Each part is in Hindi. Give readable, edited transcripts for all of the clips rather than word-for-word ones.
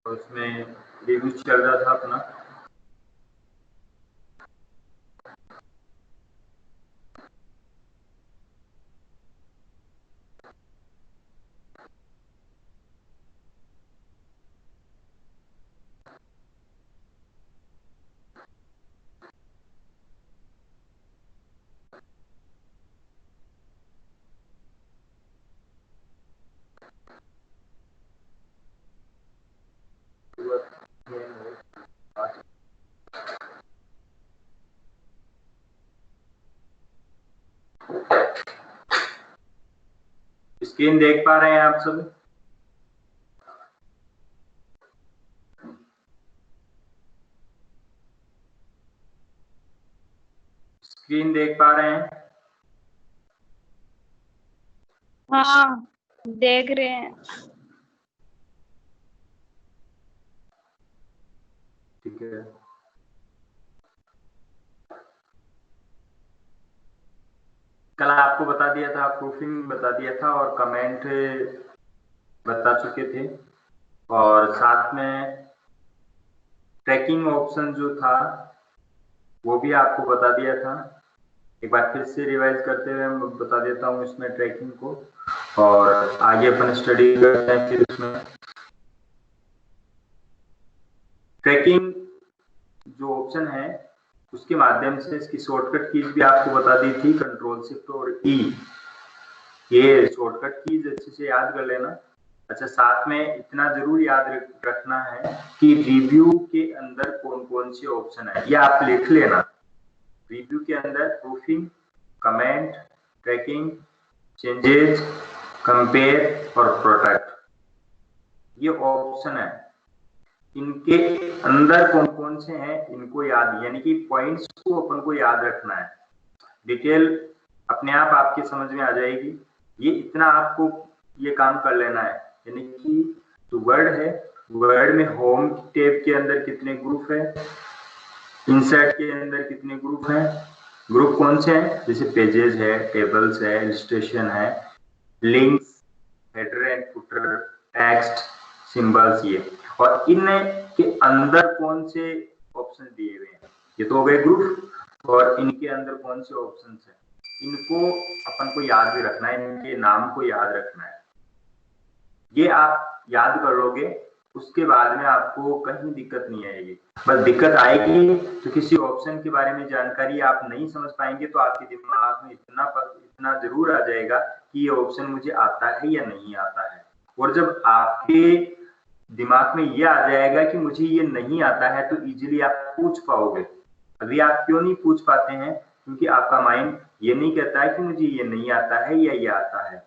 तो उसमें रिव्यू चल रहा था अपना। स्क्रीन देख पा रहे हैं आप सब? स्क्रीन देख पा रहे हैं? हाँ, देख रहे हैं। ठीक है। कल आपको बता दिया था, प्रूफिंग बता दिया था और कमेंट बता चुके थे, और साथ में ट्रैकिंग ऑप्शन जो था वो भी आपको बता दिया था। एक बार फिर से रिवाइज करते हुए मैं बता देता हूँ इसमें ट्रैकिंग को, और आगे अपन स्टडी करते हैं। फिर उसमें ट्रैकिंग जो ऑप्शन है उसके माध्यम से इसकी शॉर्टकट कीज भी आपको बता दी थी, कंट्रोल शिफ्ट और ई। ये शॉर्टकट कीज अच्छे से याद कर लेना। अच्छा, साथ में इतना जरूर याद रखना है कि रिव्यू के अंदर कौन कौन से ऑप्शन है, ये आप लिख लेना। रिव्यू के अंदर proofing, comment, tracking, changes, compare और प्रोटेक्ट, ये ऑप्शन है। इनके अंदर कौन कौन से हैं इनको याद, यानी कि पॉइंट्स को अपन को याद रखना है। डिटेल अपने आप आपके समझ में आ जाएगी। ये इतना आपको ये काम कर लेना है, यानी कि जो वर्ड है, वर्ड में होम टैब के अंदर कितने ग्रुप है, इंसर्ट के अंदर कितने ग्रुप हैं, ग्रुप कौन से हैं, जैसे पेजेस है, टेबल्स है, इलस्ट्रेशन है, links, header and footer, text, symbols, ये, और इन के अंदर कौन से ऑप्शन दिए हुए हैं। ये तो हो गए ग्रुप, और इनके अंदर कौन से ऑप्शन हैं इनको अपन को याद भी रखना है, इनके नाम को याद रखना है। ये आप याद कर लोगे, उसके बाद में आपको कहीं दिक्कत नहीं आएगी। बस दिक्कत आएगी तो किसी ऑप्शन के बारे में जानकारी आप नहीं समझ पाएंगे, तो आपके दिमाग में इतना जरूर आ जाएगा कि ये ऑप्शन मुझे आता है या नहीं आता है। और जब आपके दिमाग में ये आ जाएगा कि मुझे ये नहीं आता है, तो इजीली आप पूछ पाओगे। अभी आप क्यों नहीं पूछ पाते हैं? क्योंकि आपका माइंड ये नहीं कहता है कि मुझे ये नहीं आता है या ये आता है।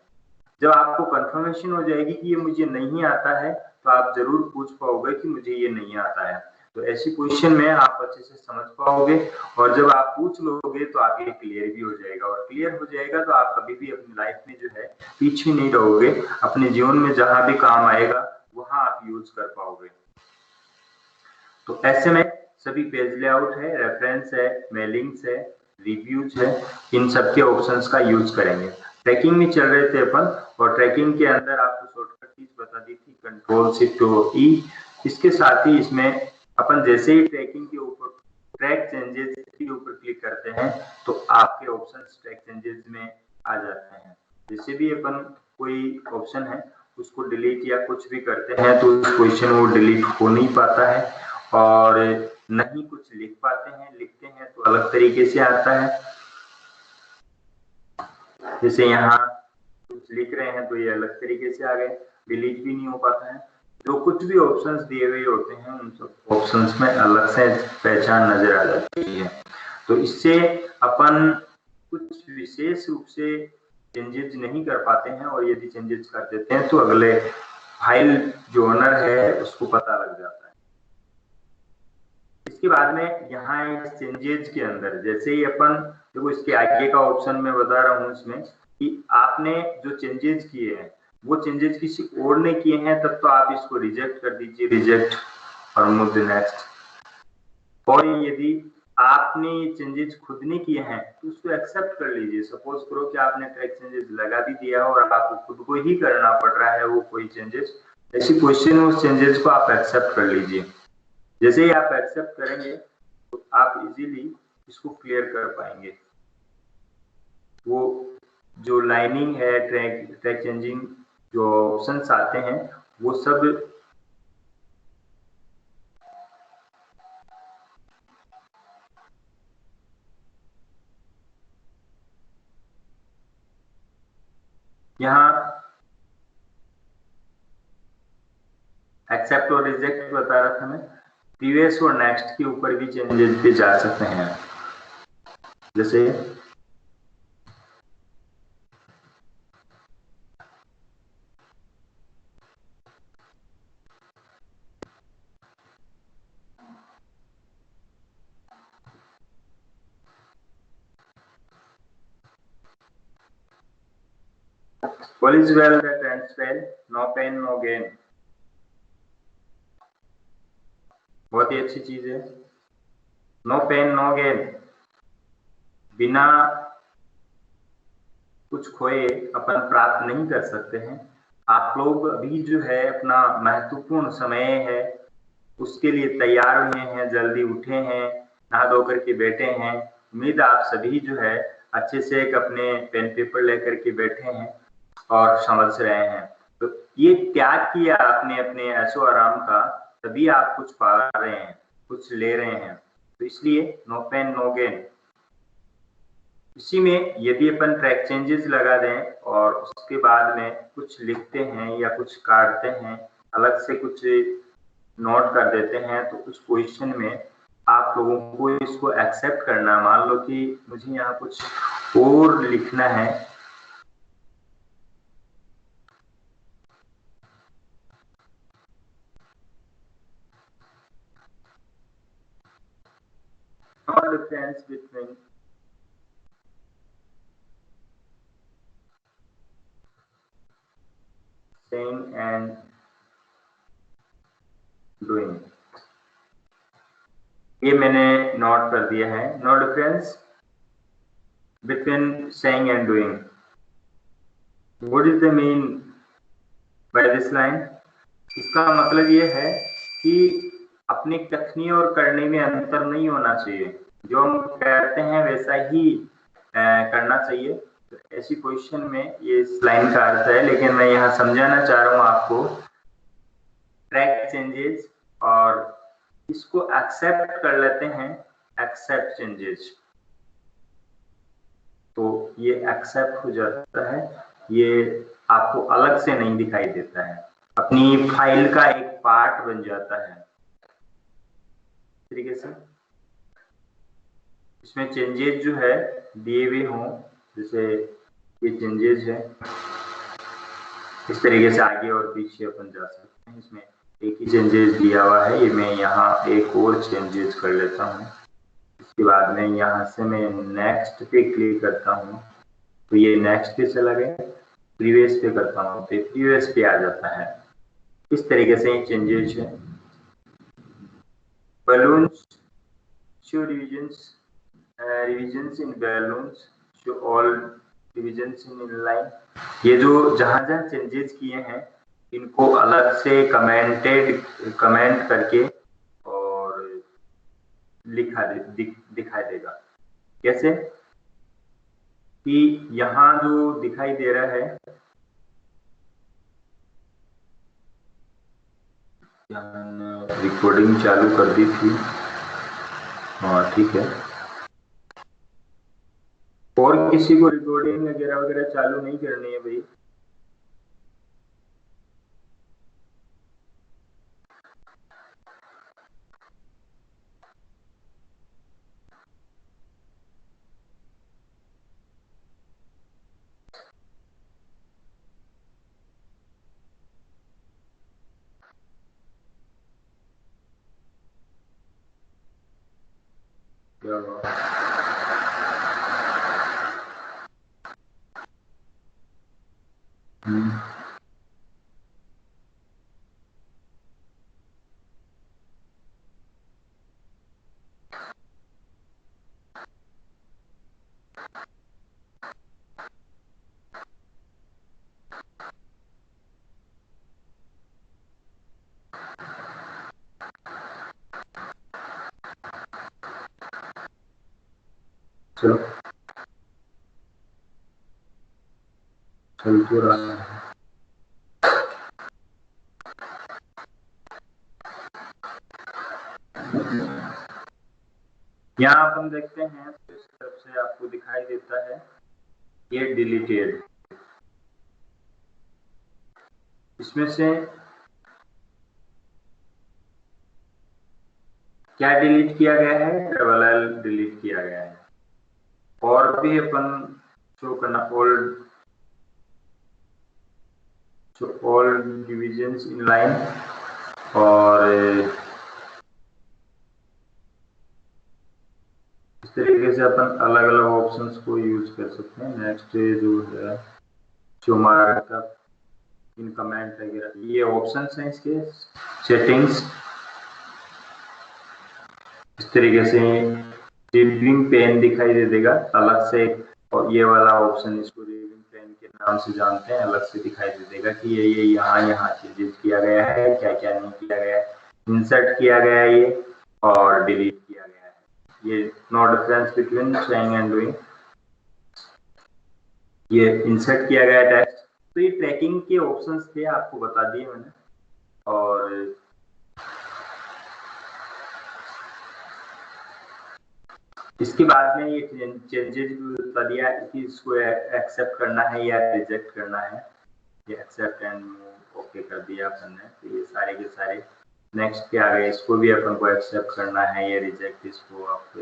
जब आपको कंफर्मेशन हो जाएगी कि ये मुझे नहीं आता है, तो आप जरूर पूछ पाओगे कि मुझे ये नहीं आता है। तो ऐसी पोजीशन में आप अच्छे से समझ पाओगे, और जब आप पूछ लोगे तो आपके क्लियर भी हो जाएगा, और क्लियर हो जाएगा तो आप कभी भी अपनी लाइफ में जो है पीछे नहीं रहोगे। अपने जीवन में जहां भी काम आएगा वहां आप यूज कर पाओगे। तो ऐसे में सभी पेज लेआउट है, रेफरेंस है, मेलिंग्स है, रिव्यूज है, इन सब के ऑप्शंस का यूज करेंगे। ट्रैकिंग में चल रहे थे अपन, और ट्रैकिंग के अंदर आपको शॉर्टकट कीज बता दी थी, कंट्रोल शिफ्ट और ई। इसके साथ ही इसमें अपन जैसे ही ट्रैकिंग के ऊपर ट्रैक चेंजेस के ऊपर क्लिक करते हैं तो आपके ऑप्शंस ट्रैक चेंजेस में आ जाते हैं। जैसे भी अपन कोई ऑप्शन है उसको डिलीट या कुछ भी करते हैं तो उस पोजीशन वो डिलीट हो नहीं पाता है, और नहीं कुछ लिख पाते हैं, लिखते हैं तो अलग तरीके से आता है। जैसे यहाँ कुछ लिख रहे हैं तो ये अलग तरीके से आ गए, डिलीट भी नहीं हो पाता है। जो कुछ भी ऑप्शंस दिए हुए होते हैं उन सब ऑप्शंस में अलग से पहचान नजर आ जाती है। तो इससे अपन कुछ विशेष रूप से चेंजेस नहीं कर पाते हैं, और यदि चेंजेस कर देते हैं तो अगले फाइल जो ओनर है उसको पता लग जाता है। इसके बाद में यहाँ चेंजेस के अंदर जैसे ही अपन देखो, इसके आगे का ऑप्शन मैं बता रहा हूँ इसमें कि आपने जो चेंजेस किए हैं वो चेंजेस किसी और ने किए हैं, तब तो आप इसको रिजेक्ट कर दीजिए, रिजेक्ट और मूव टू नेक्स्ट। और यदि आपने ये चेंजेस खुद ने किए हैं तो उसको एक्सेप्ट कर लीजिए। सपोज करो कि आपने ट्रैक चेंजेस लगा भी दिया और आपको खुद को ही करना पड़ रहा है वो कोई चेंजेस, ऐसी पोजीशन में उस चेंजेस को आप एक्सेप्ट कर लीजिए। जैसे ही आप एक्सेप्ट करेंगे तो आप इजीली इसको क्लियर कर पाएंगे। वो जो लाइनिंग है, ट्रैक चेंजिंग जो ऑप्शंस आते हैं वो सब यहाँ एक्सेप्ट और रिजेक्ट बता रहा था मैं। प्रीवियस और नेक्स्ट के ऊपर भी चेंजेस पे जा सकते हैं। जैसे all is well that ends well, no pain no gain। बहुत ही अच्छी चीज है। नो पेन नो गेन, बिना कुछ खोए अपन प्राप्त नहीं कर सकते हैं। आप लोग अभी जो है अपना महत्वपूर्ण समय है उसके लिए तैयार हुए हैं, जल्दी उठे हैं, नहा धो करके बैठे हैं। उम्मीद आप सभी जो है अच्छे से एक अपने पेन पेपर लेकर के बैठे हैं और समझ रहे हैं। तो ये त्याग किया आपने अपने ऐशो आराम का, तभी आप कुछ पा रहे हैं, कुछ ले रहे हैं। तो इसलिए नो पेन नो गेन। इसी में यदि अपन ट्रैक चेंजेस लगा दें और उसके बाद में कुछ लिखते हैं या कुछ काटते हैं, अलग से कुछ नोट कर देते हैं, तो उस पोजीशन में आप लोगों को इसको एक्सेप्ट करना। मान लो कि मुझे यहाँ कुछ और लिखना है, no difference between saying and doing। ये मैंने नोट कर दिया है। No difference between saying and doing। What is the mean by this line? इसका मतलब ये है कि अपनी कथनी और करने में अंतर नहीं होना चाहिए। जो हम कहते हैं वैसा ही करना चाहिए। तो ऐसी पोजीशन में ये इस लाइन का अर्थ है, लेकिन मैं यहाँ समझाना चाह रहा हूँ आपको ट्रैक चेंजेस, और इसको एक्सेप्ट कर लेते हैं एक्सेप्ट चेंजेस। तो ये एक्सेप्ट हो जाता है, ये आपको अलग से नहीं दिखाई देता है, अपनी फाइल का एक पार्ट बन जाता है। इस तरीके से इसमें चेंजेस जो है दिए हुए हों, जैसे ये चेंजेस है, इस तरीके से आगे और पीछे अपन जा सकते हैं। इसमें एक ही चेंजेस दिया हुआ है, ये मैं यहाँ एक और चेंजेस कर लेता हूँ। इसके बाद में यहाँ से मैं नेक्स्ट पे क्लिक करता हूँ, तो ये नेक्स्ट पे चला गया। प्रीवियस पे करता हूँ तो प्रीवियस पे आ जाता है। इस तरीके से चेंजेस है। balloons show revisions in balloons show all revisions in inline। ये जो जहां जहां चेंजेस किए हैं इनको अलग से कमेंट करके और दिखाई देगा। कैसे कि यहाँ जो दिखाई दे रहा है, रिकॉर्डिंग चालू कर दी थी, हाँ ठीक है। और किसी को रिकॉर्डिंग वगैरह वगैरह चालू नहीं करनी है भाई। क्या हुआ? चलो चल तो रहा है। यहाँ अपन देखते हैं तो इस तरफ से आपको दिखाई देता है ये डिलीटेड। इसमें से क्या डिलीट किया गया है? डबल एल डिलीट किया गया है। और भी अपन शो करना ऑल डिविजन्स इन लाइन, और इस तरीके से अपन अलग अलग ऑप्शंस को यूज कर सकते हैं। नेक्स्ट जो है जो हमारा इन कमेंट वगैरह, ये ऑप्शंस हैं इसके सेटिंग्स। इस तरीके से रिविंग पेन दिखाई दे देगा अलग से, और ये वाला ऑप्शन इसको रिविंग पेन के नाम से जानते हैं, अलग से दिखाई दे देगा कि ये यहाँ चेंजेस किया गया है, क्या क्या नहीं किया गया है, इंसर्ट किया गया है ये, और डिलीट किया गया है। ये no difference between saying and doing. ये इंसर्ट किया गया टेक्स्ट। तो ये ट्रैकिंग के ऑप्शंस थे, आपको बता दिए मैंने। और इसके बाद में ये चेंजेस भी बता दिया कि इसको एक्सेप्ट करना है या रिजेक्ट करना है। ये एक्सेप्ट एंड ओके कर दिया अपन ने। तो ये सारे के सारे नेक्स्ट के आ गए, इसको भी अपन को एक्सेप्ट करना है या रिजेक्ट। इसको आप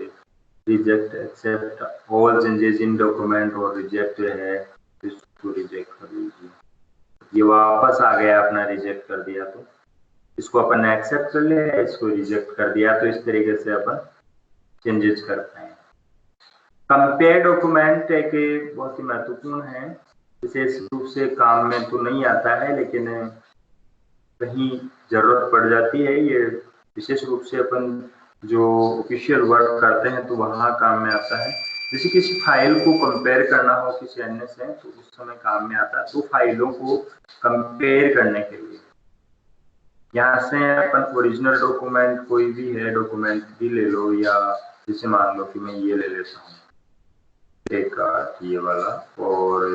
reject, accept all changes in document, और रिजेक्ट है इसको रिजेक्ट कर दीजिए। ये वापस आ गया अपना, रिजेक्ट कर दिया तो इसको अपन ने एक्सेप्ट कर लिया, इसको रिजेक्ट कर दिया। तो इस तरीके से अपन चेंजेस कर पाए। कंपेयर डॉक्यूमेंट एक बहुत ही महत्वपूर्ण है, विशेष रूप से काम में तो नहीं आता है, लेकिन कहीं जरूरत पड़ जाती है। ये विशेष रूप से अपन जो ऑफिशियल वर्क करते हैं तो वहाँ काम में आता है। जैसे किसी फाइल को कंपेयर करना हो किसी अन्य से, तो उस समय काम में आता है। तो फाइलों को कंपेयर करने के लिए यहाँ से अपन ओरिजिनल डॉक्यूमेंट, कोई भी है डॉक्यूमेंट भी ले लो, या जैसे मान लो कि मैं ये ले लेता हूँ एक ये वाला, और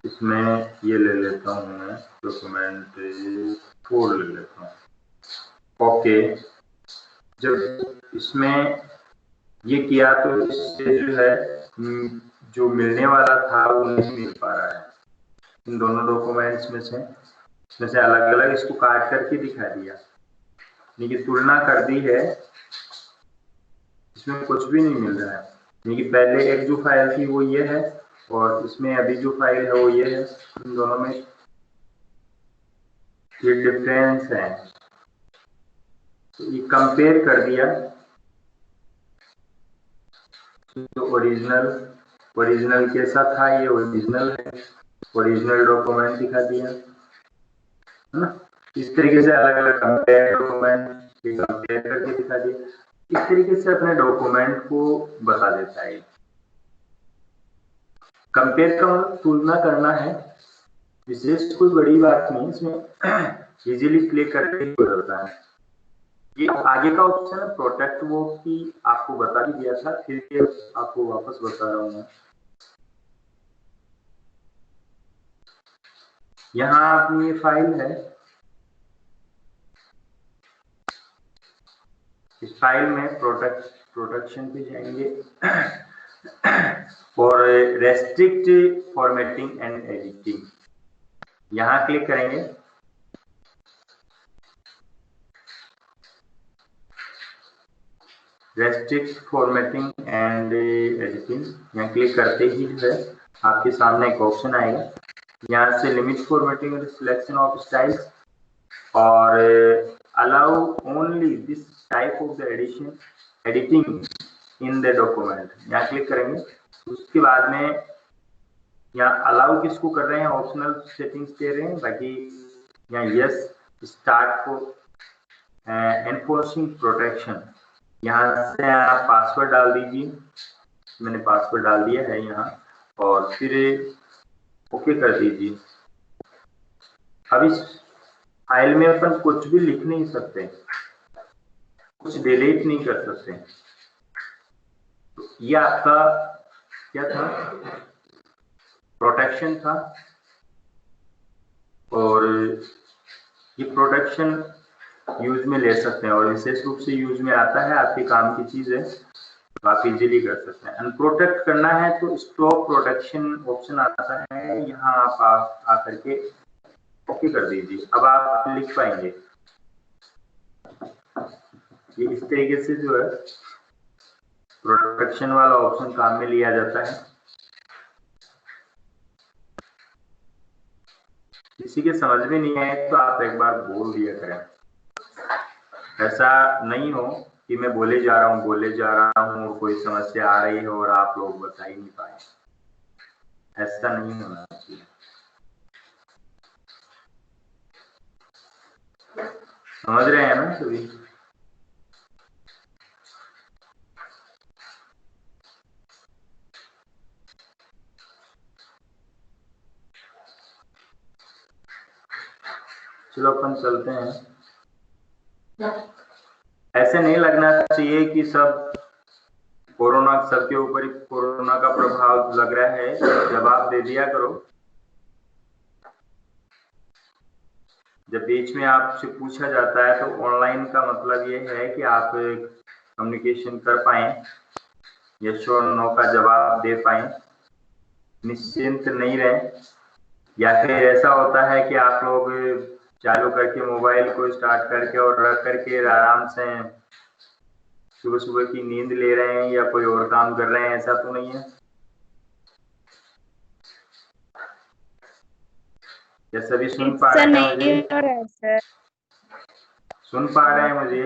इसमें ये ले लेता हूँ मैं डॉक्यूमेंट 4 ले लेता हूँ। ओके, जब इसमें ये किया तो इससे जो है जो मिलने वाला था वो नहीं मिल पा रहा है। इन दोनों डॉक्यूमेंट्स में से अलग अलग इसको काट करके दिखा दिया, यानी कि तुलना कर दी है, इसमें कुछ भी नहीं मिल रहा है। यानी कि पहले एक जो फाइल थी वो ये है, और इसमें अभी जो फाइल है वो ये है। इन दोनों में ये डिफरेंस है। तो ये कंपेयर कर दिया तो ओरिजिनल कैसा था, ये ओरिजिनल है, ओरिजिनल डॉक्यूमेंट दिखा दिया, है ना। इस तरीके से अलग अलग कंपेयर डॉक्यूमेंट कंपेयर करके दिखा दिया। इस तरीके से अपने डॉक्यूमेंट को बता देता है। कंपेयर का मतलब तुलना करना है, विशेष कोई बड़ी बात नहीं, इसमें इजीली क्लिक करके ही हो जाता है। ये आगे का ऑप्शन है प्रोटेक्ट वो की, आपको बता ही दिया था, फिर ये आपको वापस बता रहा हूँ मैं। यहाँ अपनी ये फाइल है, इस फाइल में प्रोटेक्शन पे जाएंगे और रेस्ट्रिक्ट फॉर्मेटिंग एंड एडिटिंग, यहाँ क्लिक करेंगे। रेस्ट्रिक्ट फॉर्मेटिंग एंड एडिटिंग, यहाँ क्लिक करते ही जो है आपके सामने एक ऑप्शन आएगा, यहाँ से लिमिट फॉर्मेटिंग और सिलेक्शन ऑफ स्टाइल्स, और allow only this type of the editing in the document, यहाँ क्लिक करेंगे। उसके बाद में यहाँ अलाउ किसको कर रहे हैं, ऑप्शनल सेटिंग्स दे रहे हैं, बाकी यहाँ yes start for enforcing protection, यहाँ से आप पासवर्ड डाल दीजिए। मैंने पासवर्ड डाल दिया है यहाँ, और फिर ओके कर दीजिए। अब इस फाइल में अपन कुछ भी लिख नहीं सकते, कुछ डिलीट नहीं कर सकते। तो ये आपका क्या था, प्रोटेक्शन था, और ये प्रोटेक्शन यूज में ले सकते हैं और विशेष रूप से यूज में आता है, आपके काम की चीज है तो आप इजीली कर सकते हैं। अनप्रोटेक्ट करना है तो स्टॉप प्रोटेक्शन ऑप्शन आता है, यहाँ आप आकर के ओके कर दीजिए। अब आप लिख पाएंगे, ये इस तरीके से जो है प्रोटेक्शन वाला ऑप्शन काम में लिया जाता है। किसी के समझ में नहीं आए तो आप एक बार बोल दिया करें, ऐसा नहीं हो कि मैं बोले जा रहा हूँ कोई समस्या आ रही है और आप लोग बता ही नहीं पाए, ऐसा नहीं होना चाहिए। समझ रहे हैं ना सभी? चलो अपन चलते हैं। ऐसे नहीं लगना चाहिए कि सब कोरोना, सबके ऊपर कोरोना का प्रभाव लग रहा है, जवाब दे दिया करो। जब बीच में आपसे पूछा जाता है तो ऑनलाइन का मतलब ये है कि आप कम्युनिकेशन कर पाए, यस और नो का जवाब दे पाए, निश्चिंत नहीं रहे। या फिर ऐसा होता है कि आप लोग चालू करके मोबाइल को स्टार्ट करके और रख करके आराम से सुबह सुबह की नींद ले रहे हैं या कोई और काम कर रहे हैं, ऐसा तो नहीं है? या सभी सुन पा रहे हैं मुझे? सुन पा रहे हैं मुझे?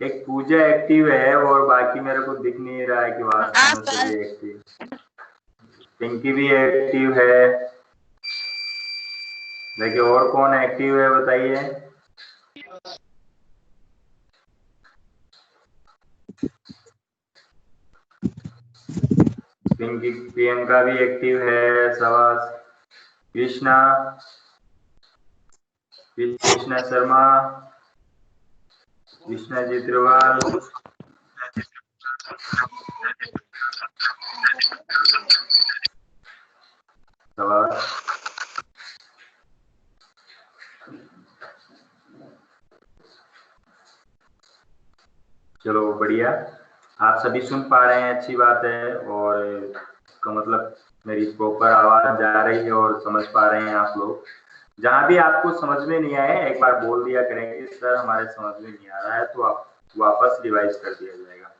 एक पूजा एक्टिव है और बाकी मेरे को दिख नहीं रहा है कि वास्तव में सभी एक्टिव। पिंकी भी एक्टिव है, देखिए और कौन एक्टिव है बताइए। पिंकी, प्रियंका भी एक्टिव है, शाबाश। कृष्णा शर्मा, कृष्णा चित्रवाल, शाबाश। चलो बढ़िया, आप सभी सुन पा रहे हैं, अच्छी बात है। और इसका मतलब मेरी प्रॉपर आवाज जा रही है और समझ पा रहे हैं आप लोग। जहां भी आपको समझ में नहीं आए एक बार बोल दिया करेंगे, सर हमारे समझ में नहीं आ रहा है, तो आप वापस रिवाइज कर दिया जाएगा।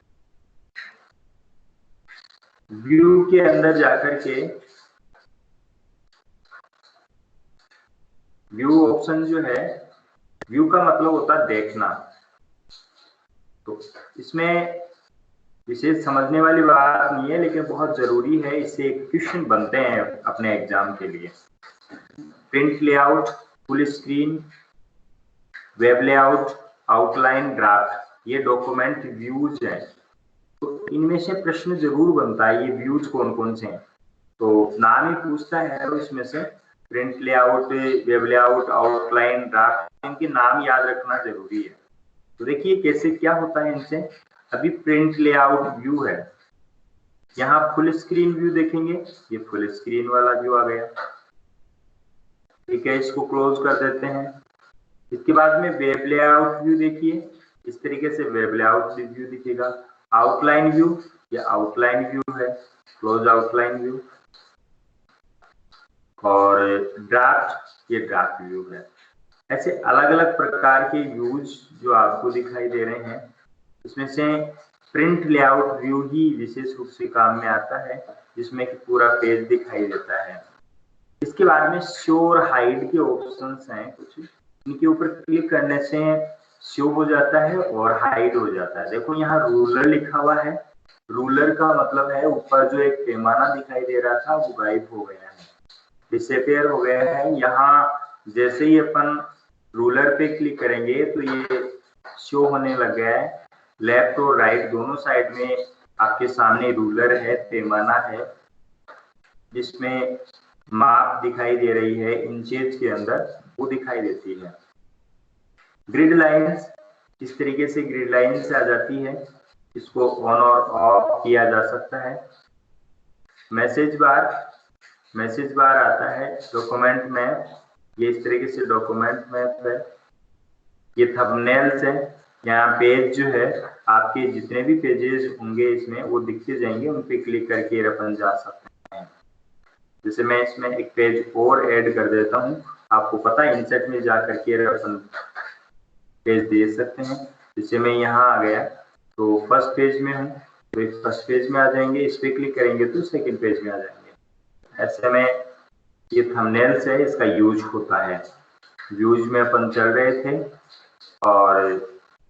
व्यू के अंदर जाकर के व्यू ऑप्शन जो है, व्यू का मतलब होता है देखना, तो इसमें विशेष समझने वाली बात नहीं है, लेकिन बहुत जरूरी है, इससे क्वेश्चन बनते हैं अपने एग्जाम के लिए। Print layout, full screen, web layout, outline, draft, ये डॉक्यूमेंट व्यूज हैं। तो इनमें से प्रश्न जरूर बनता है, ये व्यूज कौन कौन से हैं, तो नाम ही पूछता है तो इसमें से print layout, web layout, outline, draft, इनके नाम याद रखना जरूरी है। तो देखिए कैसे क्या होता है इनसे। अभी प्रिंट लेआउट व्यू है, यहाँ फुल स्क्रीन व्यू देखेंगे, ये फुल स्क्रीन वाला व्यू आ गया, ठीक है, इसको क्लोज कर देते हैं। इसके बाद में वेब लेआउट व्यू देखिए, इस तरीके से वेब लेआउट व्यू दिखेगा। आउटलाइन व्यू, ये आउटलाइन व्यू है, क्लोज आउटलाइन व्यू। और ड्राफ्ट, ये ड्राफ्ट व्यू है। ऐसे अलग अलग प्रकार के व्यूज जो आपको दिखाई दे रहे हैं, इसमें से प्रिंट लेआउट व्यू ही विशेष रूप से काम में आता है, जिसमें कि पूरा पेज दिखाई देता है। इसके बाद में शो और हाइड के ऑप्शंस हैं कुछ, इनके ऊपर क्लिक करने से शो हो जाता है और हाइड हो जाता है। देखो यहाँ रूलर लिखा हुआ है, रूलर का मतलब है ऊपर जो एक पैमाना दिखाई दे रहा था वो गायब हो गया है, डिसअपीयर हो गया है। यहाँ जैसे ही अपन रूलर पे क्लिक करेंगे तो ये शो होने लग गया है। लेफ्ट और राइट दोनों साइड में आपके सामने रूलर है, पैमाना है, जिसमें माप दिखाई दे रही है इंचेज के अंदर, वो दिखाई देती है। ग्रिड लाइंस, इस तरीके से ग्रिड लाइंस आ जाती है। इसको ऑन और ऑफ किया जा सकता है। मैसेज बार आता है डॉक्यूमेंट में, ये इस तरीके से डॉक्यूमेंट मैप है। ये थंबनेल्स है, यहाँ पेज जो है आपके जितने भी पेजेस होंगे इसमें वो दिखते जाएंगे, उन पे क्लिक करके अपन जा सकते हैं। जैसे मैं इसमें एक पेज और ऐड कर देता हूँ, आपको पता है इंसर्ट में जा करके अपन पेज दे सकते हैं। जैसे मैं यहाँ आ गया तो फर्स्ट पेज में हूँ, तो फर्स्ट पेज में आ जाएंगे, इस पे क्लिक करेंगे तो सेकंड पेज में आ जाएंगे। ऐसे में ये थंबनेल्स है, इसका यूज होता है। व्यूज में अपन चल रहे थे और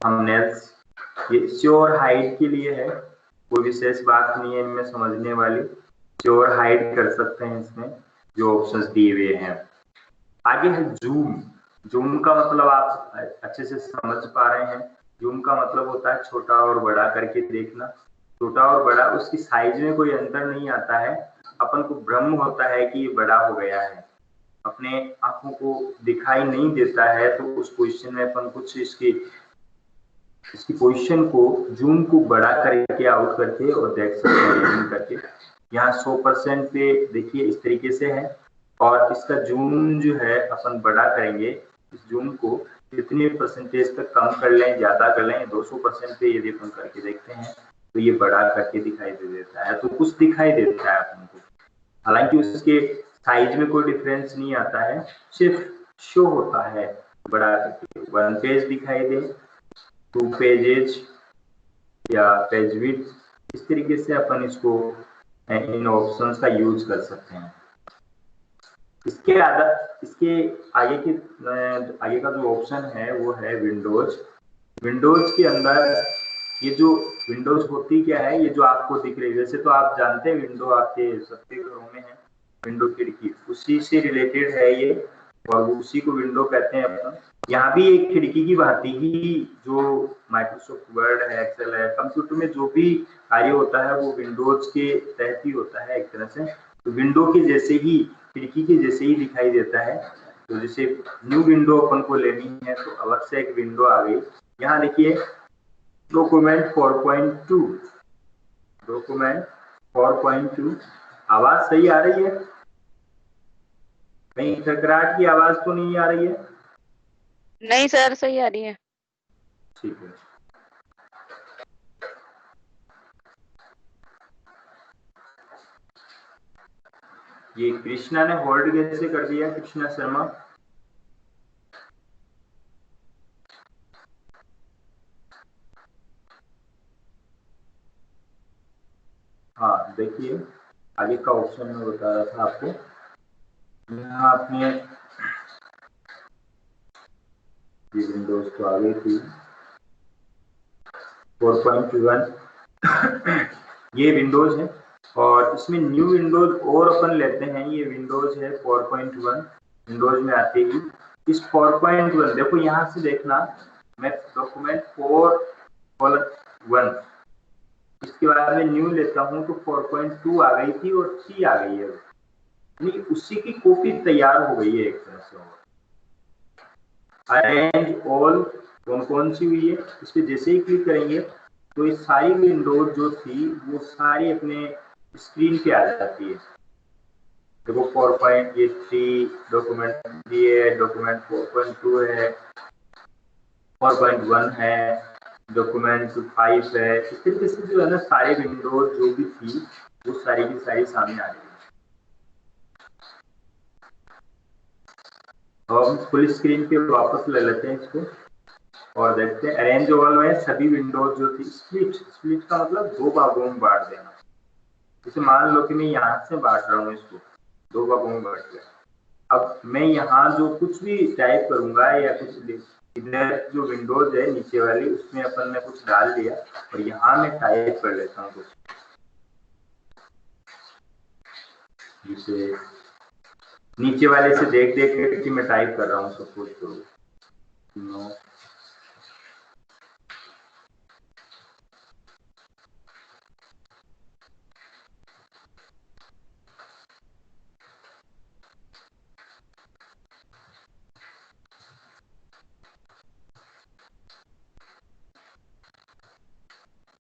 थंबनेल्स ये श्योर हाइड के लिए है, कोई विशेष बात नहीं है इनमें समझने वाली। श्योर हाइड कर सकते हैं इसमें जो ऑप्शंस दिए हुए हैं। आगे है जूम। जूम का मतलब आप अच्छे से समझ पा रहे हैं। जूम का मतलब होता है छोटा और बड़ा करके देखना। छोटा और बड़ा, उसकी साइज में कोई अंतर नहीं आता है, अपन को भ्रम होता है कि ये बड़ा हो गया है, अपने आंखों को दिखाई नहीं देता है, तो उस पोजीशन में अपन कुछ इसकी पोजीशन को जूम को बड़ा करके आउट करके और देख सकते हैं करके। यहाँ 100% पे देखिए इस तरीके से है, और इसका जूम जो है अपन बड़ा करेंगे, इस जूम को कितने परसेंटेज तक कम कर लें, ज्यादा कर लें, 200% पे यदि अपन करके देखते हैं तो ये बड़ा करके दिखाई दे देता है, तो कुछ दिखाई देता है अपन को। हालांकि उसके साइज में कोई डिफरेंस नहीं आता है, सिर्फ शो होता है बड़ा करके। 1 पेज दिखाई दे, 2 पेजेज या पेज विड्थ, इस तरीके से अपन इसको इन ऑप्शंस का यूज कर सकते हैं। इसके आगे का जो ऑप्शन है वो है विंडोज। विंडोज के अंदर ये जो विंडोज होती क्या है, ये जो आपको दिख रही है, वैसे तो आप जानते हैं विंडो आपके सबके घरों में है, विंडो खिड़की उसी से रिलेटेड है ये, और उसी को विंडो कहते हैं अपन। यहाँ भी एक खिड़की की भांति ही जो माइक्रोसॉफ्ट वर्ड है, एक्सेल है, कंप्यूटर में जो भी कार्य होता है वो विंडोज के तहत ही होता है एक तरह से। तो विंडो के जैसे ही, खिड़की के जैसे ही दिखाई देता है। तो जैसे न्यू विंडो अपन को लेनी है तो अलग से एक विंडो आ गई। यहाँ देखिए डॉक्यूमेंट 4.2, डॉक्यूमेंट 4.2। आवाज सही आ रही है? कहीं खड़खड़ाहट की आवाज तो नहीं आ रही है? नहीं सर, सही आ रही है। ठीक है। ये कृष्णा ने होल्ड कैसे कर दिया, कृष्णा शर्मा? हाँ देखिए आगे का ऑप्शन में बता रहा था आपको, यहाँ आपने ये विंडोज तो आ गई थी 4.1 ये विंडोज है, और इसमें न्यू विंडोज और अपन लेते हैं। ये विंडोज है 4.1, विंडोज में आते ही इस 4.1 देखो, यहाँ से देखना, मैं डॉक्यूमेंट 4:1 इसके बाद में न्यू लेता हूँ तो 4.2 आ गई थी और 3 आ गई है, यानी उसी की कॉपी तैयार हो गई है एक तरह से। अरेंज ऑल कौन कौन सी हुई है, इस पे जैसे ही क्लिक करेंगे तो ये सारी विंडोज जो थी वो सारी अपने स्क्रीन पे आ जाती है। देखो 4.3 डॉक्यूमेंट है, डॉक्यूमेंट 4.2 है, 4.1 है, डॉक्यूमेंट 5 है। इस तरीके से जो है ना सारे विंडोज जो भी थी वो सारी की सारी सामने आ रही है। तो हम फुल स्क्रीन पे वापस ले लेते हैं इसको और देखते हैं अरेंज ऑल में सभी विंडोज जो थी, स्प्लिट का मतलब 2 भागों में बांट देना। जैसे मान लो कि मैं यहाँ से बांट रहा हूँ इसको, 2 भागों में बांट दिया। अब मैं यहाँ जो कुछ भी टाइप करूंगा या कुछ इधर जो विंडोज है नीचे वाली उसमें अपन ने कुछ डाल दिया और यहाँ मैं टाइप कर लेता हूँ कुछ, जिसे नीचे वाले से देख देख कर कि मैं टाइप कर रहा हूँ सपोज करो।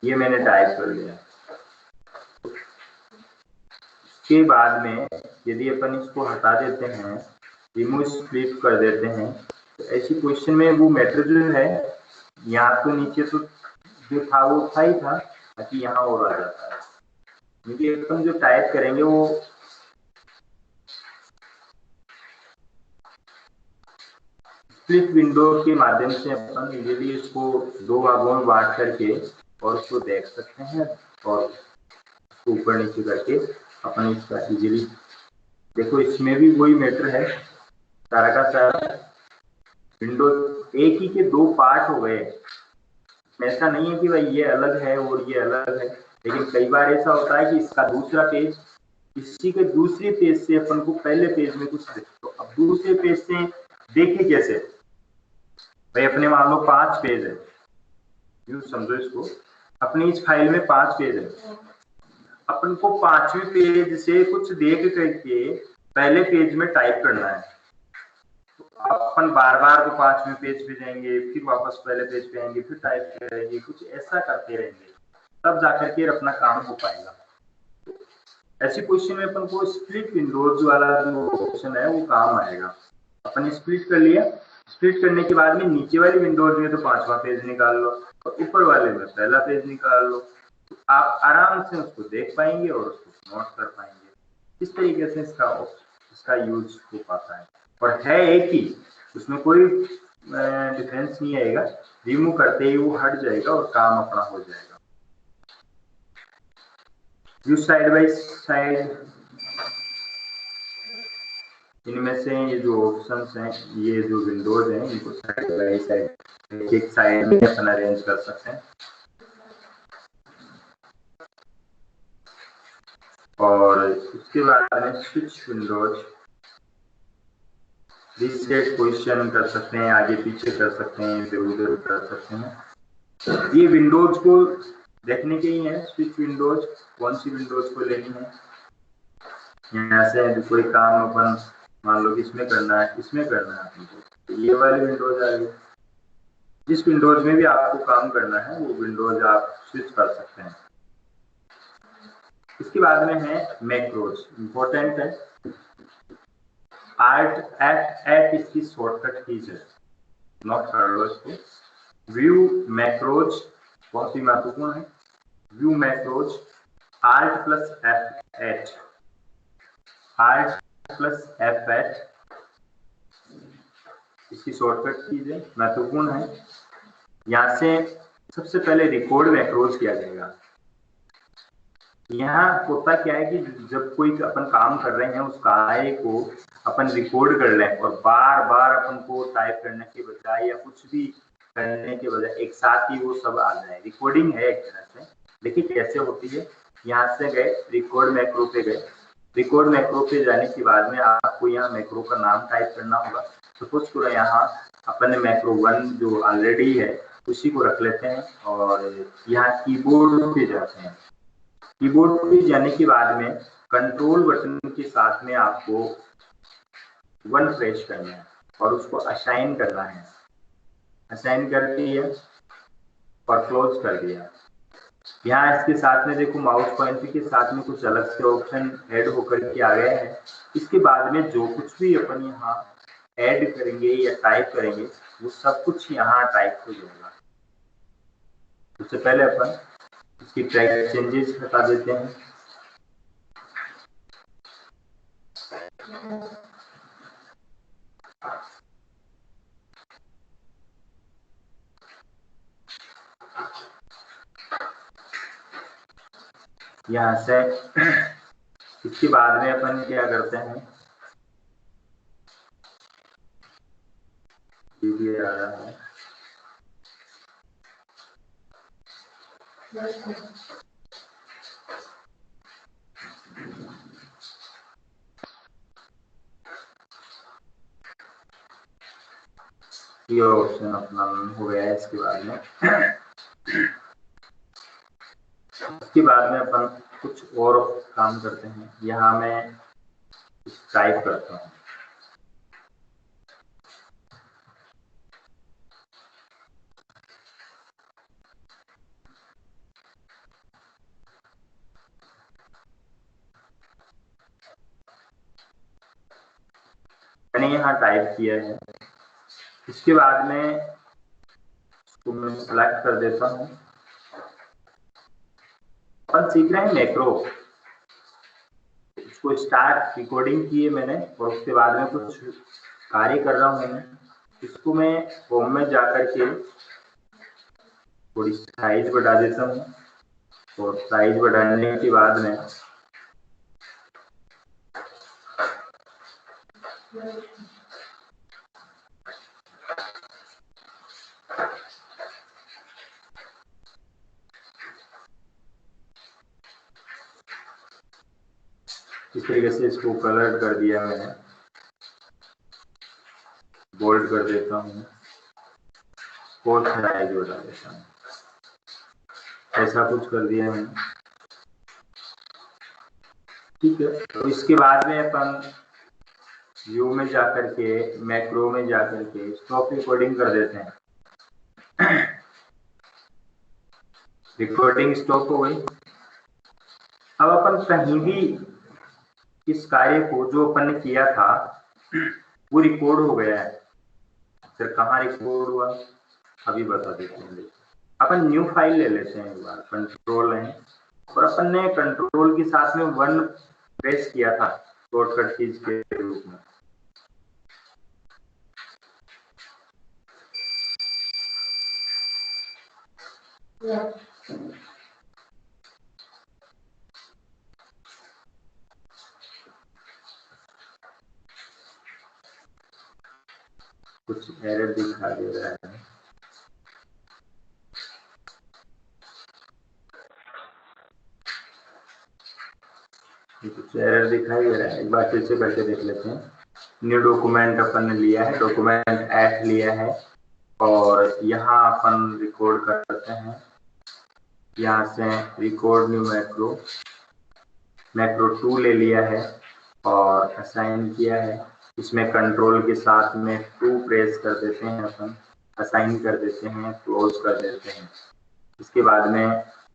ये मैंने टाइप कर लिया। उसके बाद में यदि अपन इसको हटा देते हैं, रिमूव स्प्लिट कर देते हैं, तो ऐसी पोजीशन में वो मैटर जो है यहाँ तो नीचे तो जो था वो था ही था, ताकि यहाँ और आ जाता है। क्योंकि अपन जो टाइप करेंगे वो स्प्लिट विंडो के माध्यम से अपन इजीली इसको दो भागों में बांट करके और उसको देख सकते हैं, और ऊपर नीचे करके अपन इसका इजीली देखो, इसमें भी वही मैटर है, सारा का सारा विंडो एक ही के दो पार्ट हो गए। ऐसा नहीं है कि भाई ये अलग है और ये अलग है, लेकिन कई बार ऐसा होता है कि इसका दूसरा पेज इसी के दूसरे पेज से अपन को पहले पेज में कुछ देखे, तो अब दूसरे पेज से देखे कैसे भाई, अपने मान लो 5 पेज है, यूं समझो इसको, अपनी इस फाइल में 5 पेज है, अपन को 5वें पेज से कुछ देख करके पहले पेज में टाइप करना है। तो अपन बार बार तो 5वें पेज पे जाएंगे, फिर वापस पहले पेज पे आएंगे, फिर टाइप करेंगे, कुछ ऐसा करते रहेंगे, तब जाकर के अपना काम हो पाएगा। ऐसी पोजीशन में अपन को स्प्लिट विंडोज वाला जो ऑप्शन है वो काम आएगा। अपन स्प्लिट कर लिया, स्प्लिट करने के बाद में नीचे वाली विंडोज में तो 5वां पेज निकाल लो और ऊपर वाले में पहला पेज निकाल लो, तो आप आराम से उसको देख पाएंगे और उसको नोट कर पाएंगे। इस तरीके से इसका यूज हो पाता है, और है एक ही, उसमें कोई डिफरेंस नहीं आएगा, रिमूव करते ही वो हट जाएगा और काम अपना हो जाएगा। व्यू साइड बाय साइड, इनमें से ये जो ऑप्शंस हैं, ये जो विंडोज हैं, इनको साइड बाय साइड एक साइड में अपन अरेंज कर सकते हैं। और उसके बाद में स्विच विंडोज, रीसेट पोजीशन कर सकते हैं, आगे पीछे कर सकते हैं, इधर उधर कर सकते हैं। ये विंडोज को देखने के ही है, स्विच विंडोज, कौन सी विंडोज को लेनी है। यहाँ से कोई काम अपन मान लो कि इसमें करना है, इसमें करना है अपन को, तो ये वाली विंडोज आ गई। जिस विंडोज में भी आपको काम करना है वो विंडोज आप स्विच कर सकते हैं। इसके बाद में है मैक्रोज, इंपॉर्टेंट है। आर्ट एट इसकी शॉर्टकट कीज है, नोट कर लो इसको। व्यू मैक्रोज बहुत ही महत्वपूर्ण है। View macros, art plus F8, art plus F8 इसकी शॉर्टकट कीज है, महत्वपूर्ण है। यहाँ से सबसे पहले रिकॉर्ड मैक्रोज किया जाएगा। यहाँ होता क्या है कि जब कोई अपन काम कर रहे हैं उस कार्य को अपन रिकॉर्ड कर लें, और बार बार अपन को टाइप करने के बजाय या कुछ भी करने के बजाय एक साथ ही वो सब आ जाए। रिकॉर्डिंग है एक तरह से, देखिए कैसे होती है। यहाँ से गए रिकॉर्ड मैक्रो पे गए, रिकॉर्ड मैक्रो पे जाने के बाद में आपको यहाँ मैक्रो का नाम टाइप करना होगा। सपोज करो यहाँ अपन मैक्रो 1 जो ऑलरेडी है उसी को रख लेते हैं, और यहाँ कीबोर्ड पे जाते हैं। कीबोर्ड पे जाने के बाद में कंट्रोल बटन के साथ में आपको 1 प्रेस करना है और उसको असाइन करना है। असाइन कर दिया और क्लोज कर दिया। यहाँ इसके साथ में देखो माउस पॉइंटर के साथ में कुछ अलग से ऑप्शन ऐड होकर के आ गए हैं। इसके बाद में जो कुछ भी अपन यहाँ ऐड करेंगे या टाइप करेंगे वो सब कुछ यहाँ टाइप हो जाएगा। सबसे पहले अपन इसकी ट्रैक चेंजेस हटा देते हैं। यहाँ से इसके बाद में अपन क्या करते हैं, ये आ रहा है ये ऑप्शन अपना हो गया है। इसके बाद में अपन कुछ और काम करते हैं। यहाँ मैं टाइप करता हूँ, मैंने यहाँ टाइप किया है। इसके बाद में इसको मैं सेलेक्ट कर देता हूँ। अपन सीख रहे हैं मैक्रो, उसको स्टार्ट रिकॉर्डिंग किए मैंने और उसके बाद में कुछ कार्य कर रहा हूँ मैं। इसको मैं होम में जाकर के थोड़ी साइज बढ़ा देता हूँ और साइज बढ़ाने के बाद में इस तरीके से इसको कलर कर दिया मैंने, बोल्ड कर देता हूँ और साइज बढ़ा देता हूँ। ऐसा कुछ कर दिया मैंने, ठीक है। तो इसके बाद में अपन व्यू में जाकर के मैक्रो में जाकर के स्टॉप रिकॉर्डिंग कर देते हैं। रिकॉर्डिंग स्टॉप हो गई। अब अपन कहीं भी इस कार्य को जो अपन ने किया था वो रिकॉर्ड हो गया है। फिर कहाँ रिकॉर्ड हुआ अभी बता देते हैं। अपन न्यू फाइल ले लेते हैं एक बार, कंट्रोल है और अपन ने कंट्रोल के साथ में 1 प्रेस किया था शॉर्टकट कीज के रूप में। कुछ एरर दिखा दे रहा है, कुछ एरर दिखाई दे रहा है। एक बार फिर से करके देख लेते हैं। न्यू डॉक्यूमेंट अपन ने लिया है, डॉक्यूमेंट ऐड लिया है और यहाँ अपन रिकॉर्ड करते हैं। यहाँ से रिकॉर्ड न्यू मैक्रो, मैक्रो 2 ले लिया है और असाइन किया है। इसमें कंट्रोल के साथ में 2 प्रेस कर देते हैं अपन, असाइन कर देते हैं, क्लोज कर देते हैं। इसके बाद में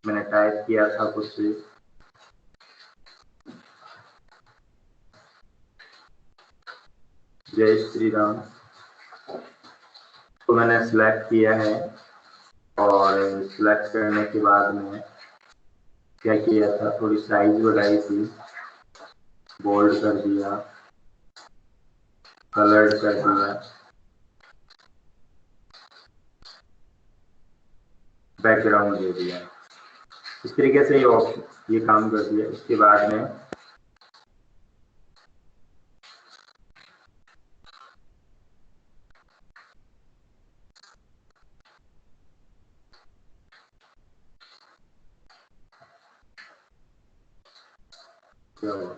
मैंने टाइप किया था कुछ, जय श्री राम, तो मैंने सिलेक्ट किया है और सिलेक्ट करने के बाद में क्या किया था, थोड़ी साइज बढ़ाई थी, बोल्ड कर दिया, कलर्ड कर दिया, बैकग्राउंड दे दिया। इस तरीके से ये काम कर दिया। इसके बाद में क्या हुआ,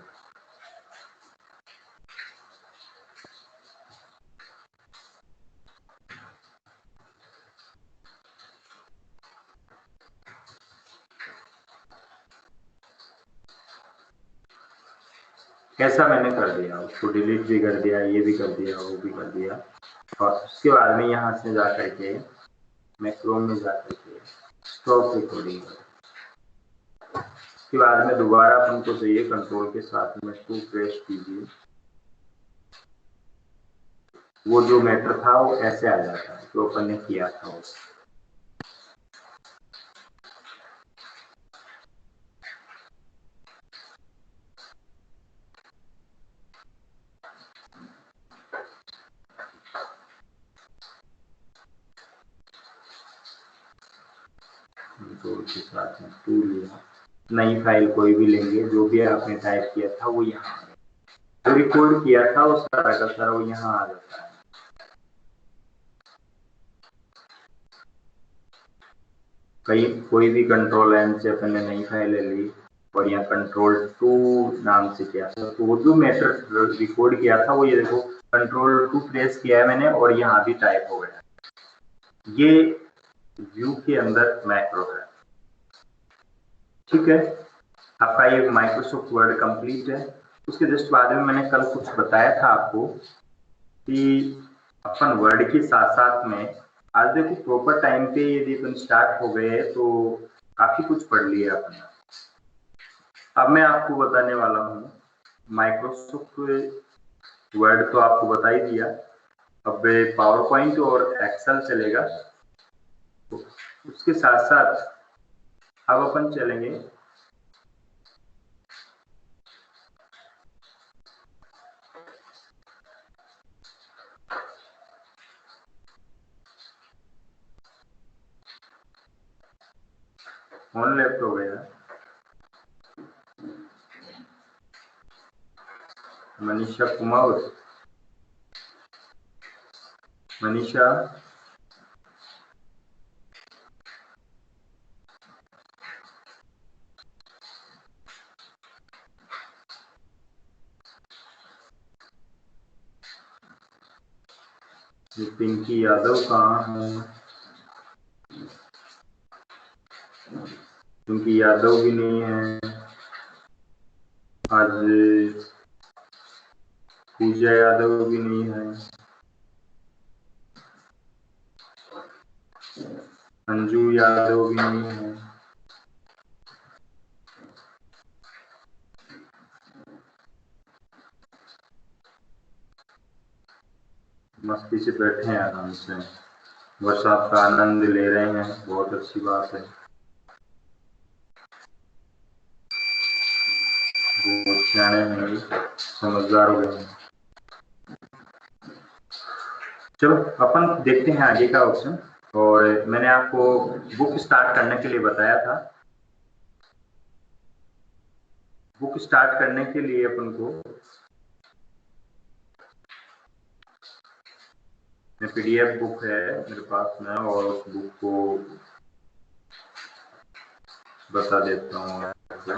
कैसा मैंने कर दिया, उसको डिलीट भी कर दिया, ये भी कर दिया, वो भी कर दिया। और उसके बाद में यहाँ से जा करके मैं क्रोम में जा करके स्टॉप रिकॉर्डिंग, उसके बाद में दोबारा अपन को चाहिए कंट्रोल के साथ में 2 प्रेस कीजिए। वो जो मैटर था वो ऐसे आ जाता है जो अपन ने किया था वो। कंट्रोल के साथ में 2 लिया, नई फाइल कोई भी लेंगे, जो भी आपने टाइप किया था वो यहाँ आ गया, जो रिकॉर्ड किया था वो सारा का सारा वो यहाँ आ जाता है। कोई भी कंट्रोल एन से अपन ने नई फाइल ले ली और यहाँ कंट्रोल 2 नाम से किया था, तो वो जो मैटर रिकॉर्ड किया था वो ये देखो कंट्रोल 2 प्रेस किया है मैंने और यहाँ भी टाइप हो गया। ये व्यू के अंदर मैक्रो है, ठीक है। आपका ये माइक्रोसॉफ्ट वर्ड कंप्लीट है। उसके जस्ट बाद में मैंने कल कुछ बताया था आपको कि अपन वर्ड के साथ साथ में आज देखो प्रॉपर टाइम पे यदि अपन स्टार्ट हो गए तो काफी कुछ पढ़ लिया अपन। अब मैं आपको बताने वाला हूँ माइक्रोसॉफ्ट वर्ड तो आपको बता ही दिया। अब पावर पॉइंट और एक्सेल चलेगा। तो उसके साथ साथ अब अपन चलेंगे ऑन लेफ्ट हो गया मनीषा कुमार। मनीषा पिंकी यादव कहाँ है? पिंकी यादव भी नहीं है। आज पूजा यादव भी नहीं है। अंजू यादव भी नहीं है। मस्ती से बैठे हैं आराम से, बरसात का आनंद ले रहे हैं, बहुत अच्छी बात है। बहुत सियाने हैं, समझदार हो गए हैं। चलो अपन देखते हैं आगे का ऑप्शन। और मैंने आपको बुक स्टार्ट करने के लिए बताया था। बुक स्टार्ट करने के लिए अपन को पीडीएफ बुक है मेरे पास में, और उस बुक को बता देता हूँ आपको।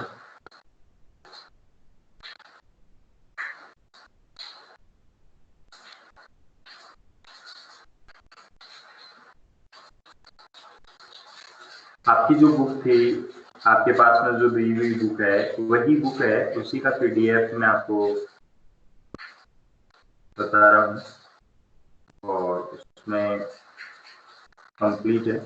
आपकी जो बुक थी, आपके पास में जो दी हुई बुक है वही बुक है, उसी का पीडीएफ मैं आपको बता रहा हूँ और उसमें कंप्लीट है।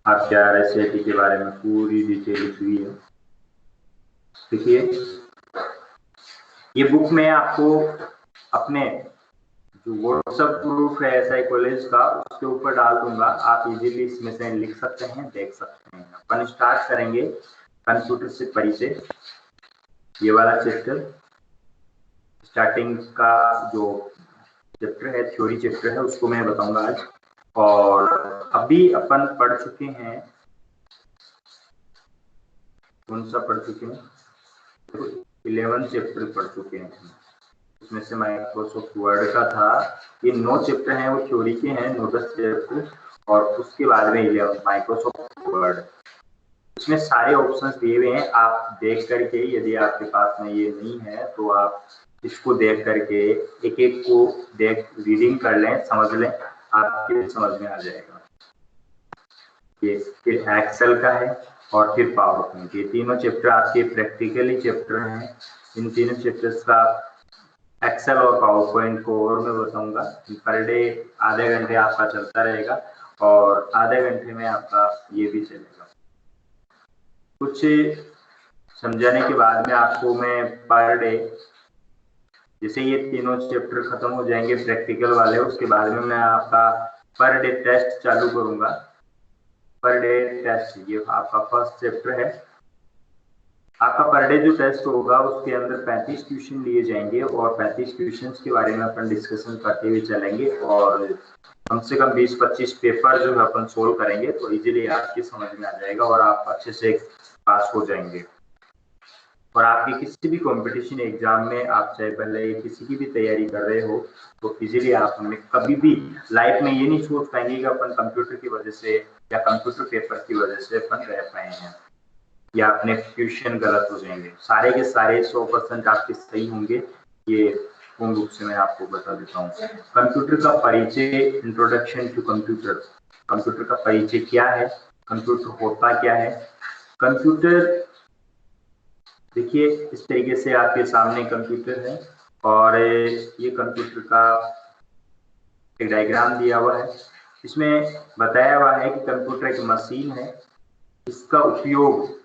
आपके RSAT के बारे में पूरी डिटेल लिखी हुई है। देखिए ये बुक में आपको अपने जो व्हाट्सएप ग्रुप है SI कॉलेज का उसके ऊपर डाल दूंगा, आप इजीली इसमें से लिख सकते हैं, देख सकते हैं। अपन स्टार्ट करेंगे कंप्यूटर से परिचय, ये वाला चैप्टर। स्टार्टिंग का जो चैप्टर है, थ्योरी चैप्टर है, उसको मैं बताऊंगा आज। और अभी अपन पढ़ चुके हैं, कौन सा पढ़ चुके हैं? 11 चैप्टर पढ़ चुके हैं। उसमें से माइक्रोसॉफ्ट वर्ड का था, ये 9 चैप्टर हैं वो थ्योरी के हैं, 9-10 चैप्टर। और उसके बाद में ये माइक्रोसॉफ्ट वर्ड, इसमें सारे ऑप्शंस दिए हुए हैं। आप देख करके, यदि आपके पास में ये नहीं है तो आप इसको देख करके एक एक को देख रीडिंग कर लें, समझ लें, आपके समझ में आ जाएगा। ये फिर एक्सेल का है और फिर पावर पॉइंट, ये तीनों चैप्टर आपके प्रैक्टिकली चैप्टर हैं। इन तीनों चैप्टर्स का एक्सेल और पावर पॉइंट को और मैं बताऊंगा। पर डे आधे घंटे आपका चलता रहेगा और आधे घंटे में आपका ये भी चलेगा। कुछ समझाने के बाद में आपको मैं पर डे, जैसे ये तीनों चैप्टर खत्म हो जाएंगे प्रैक्टिकल वाले, उसके बाद में मैं आपका पर डे टेस्ट चालू करूंगा। पर डे टेस्ट, ये आपका फर्स्ट चैप्टर है। आपका पर डे जो टेस्ट होगा उसके अंदर 35 क्वेश्चन लिए जाएंगे और 35 क्वेश्चन के बारे में अपन डिस्कशन करते हुए चलेंगे और कम से कम 20-25 पेपर जो है अपन सोल्व करेंगे, तो इजीली आपकी समझ में आ जाएगा और आप अच्छे से पास हो जाएंगे। और आपके किसी भी कंपटीशन एग्जाम में आप चाहे पहले किसी की भी तैयारी कर रहे हो तो इजीली आप हमें कभी भी लाइफ में ये नहीं सोच पाएंगे कि अपन कंप्यूटर की वजह से या कंप्यूटर पेपर की वजह से अपन रह पाए हैं या अपने क्वेश्चन गलत हो जाएंगे। सारे के सारे 100% आपके सही होंगे। ये पूर्ण रूप से मैं आपको बता देता हूँ। कंप्यूटर का परिचय, इंट्रोडक्शन टू कंप्यूटर। कंप्यूटर का परिचय क्या है, कंप्यूटर होता क्या है। कंप्यूटर देखिए इस तरीके से आपके सामने कंप्यूटर है और ये कंप्यूटर का एक डायग्राम दिया हुआ है, इसमें बताया हुआ है कि कंप्यूटर एक मशीन है, इसका उपयोग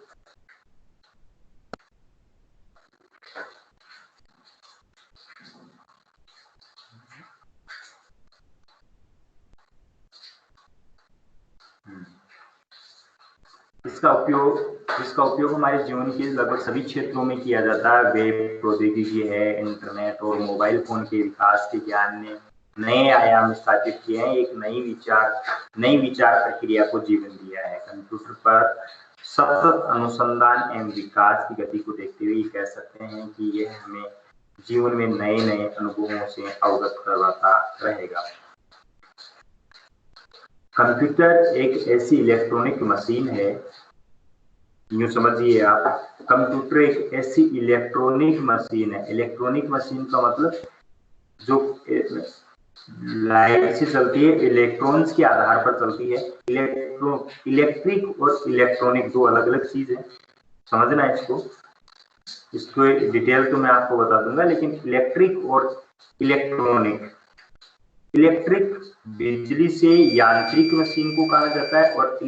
इसका उपयोग हमारे जीवन के लगभग सभी क्षेत्रों में किया जाता है। वेब प्रौद्योगिकी है, इंटरनेट और मोबाइल फोन के विकास के ज्ञान ने नए आयाम स्थापित किए हैं, एक नई विचार प्रक्रिया को जीवन दिया है। कंप्यूटर पर सतत अनुसंधान एवं विकास की गति को देखते हुए कह सकते हैं कि यह हमें जीवन में नए नए अनुभवों से अवगत करवाता रहेगा। कंप्यूटर एक ऐसी इलेक्ट्रॉनिक मशीन है, यूं समझिए आप, कंप्यूटर एक ऐसी इलेक्ट्रॉनिक मशीन है। इलेक्ट्रॉनिक मशीन का मतलब जो लाइट से चलती है, इलेक्ट्रॉन्स के आधार पर चलती है। इलेक्ट्रिक और इलेक्ट्रॉनिक दो अलग अलग चीज है, समझना इसको डिटेल तो मैं आपको बता दूंगा, लेकिन इलेक्ट्रिक और इलेक्ट्रॉनिक, इलेक्ट्रिक बिजली से यांत्रिक मशीन को कहा जाता है, और